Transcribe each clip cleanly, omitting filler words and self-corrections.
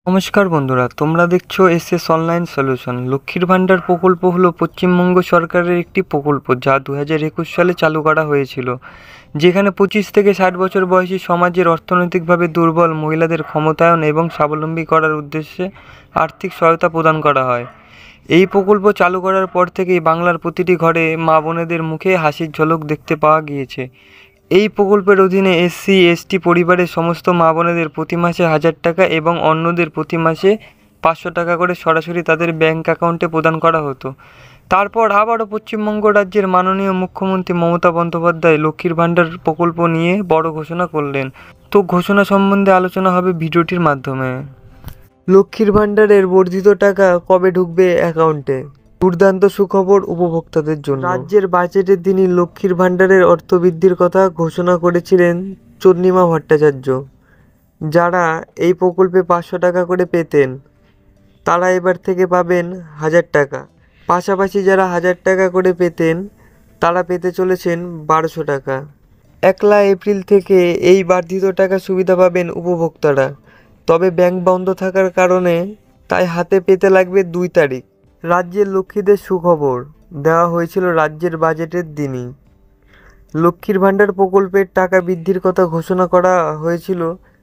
নমস্কার বন্ধুরা, তোমরা দেখছো এসএস অনলাইন সলিউশন। লক্ষ্মীর ভাণ্ডার প্রকল্প হলো পশ্চিমবঙ্গ সরকারের একটি প্রকল্প যা 2021 সালে চালু করা হয়েছিল, যেখানে 25 থেকে 60 বছর বয়সী সমাজের অর্থনৈতিকভাবে দুর্বল মহিলাদের ক্ষমতায়ন এবং স্বাবলম্বী করার উদ্দেশ্যে আর্থিক সহায়তা প্রদান করা হয়। এই প্রকল্প চালু করার পর থেকেই বাংলার প্রতিটি ঘরে মা বোনেদের মুখে হাসির ঝলক দেখতে পাওয়া গিয়েছে। এই প্রকল্পের অধীনে SC/ST পরিবারের সমস্ত মা বোনেদের প্রতি মাসে 1000 টাকা এবং অন্যদের প্রতি মাসে 500 টাকা করে সরাসরি তাদের ব্যাংক অ্যাকাউন্টে প্রদান করা হতো। তারপর আবারও পশ্চিমবঙ্গ রাজ্যের মাননীয় মুখ্যমন্ত্রী মমতা বন্দ্যোপাধ্যায় লক্ষ্মীর ভাণ্ডার প্রকল্প নিয়ে বড় ঘোষণা করলেন। তো ঘোষণা সম্বন্ধে আলোচনা হবে ভিডিওটির মাধ্যমে। লক্ষ্মীর ভাণ্ডারের বর্ধিত টাকা কবে ঢুকবে অ্যাকাউন্টে? দুর্দান্ত সুখবর উপভোক্তাদের জন্য। রাজ্যের বাজেটের দিনই লক্ষ্মীর ভাণ্ডারের অর্থ বৃদ্ধির কথা ঘোষণা করেছিলেন চন্দ্রিমা ভট্টাচার্য। যারা এই প্রকল্পে 500 টাকা করে পেতেন, তারা এবার থেকে পাবেন 1000 টাকা। পাশাপাশি যারা 1000 টাকা করে পেতেন, তারা পেতে চলেছেন 1200 টাকা। 1 এপ্রিল থেকে এই বর্ধিত টাকা সুবিধা পাবেন উপভোক্তারা। তবে ব্যাংক বন্ধ থাকার কারণে তাই হাতে পেতে লাগবে 2 তারিখ। রাজ্যের লক্ষ্মীদের সুখবর দেওয়া হয়েছিল রাজ্যের বাজেটের দিনই। লক্ষ্মীর ভাণ্ডার প্রকল্পের টাকা বৃদ্ধির কথা ঘোষণা করা হয়েছিল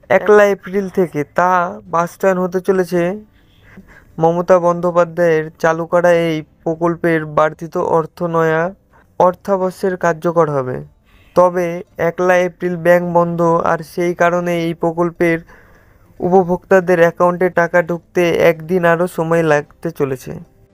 1 এপ্রিল থেকে। তা বাস্তবায়ন হতে চলেছে মমতা বন্দ্যোপাধ্যায়ের চালু করা এই প্রকল্পের বর্ধিত নয়া অর্থবর্ষের কার্যকর হবে। তবে 1 এপ্রিল ব্যাংক বন্ধ, আর সেই কারণে এই প্রকল্পের উপভোক্তাদের অ্যাকাউন্টে টাকা ঢুকতে একদিন আরও সময় লাগতে চলেছে।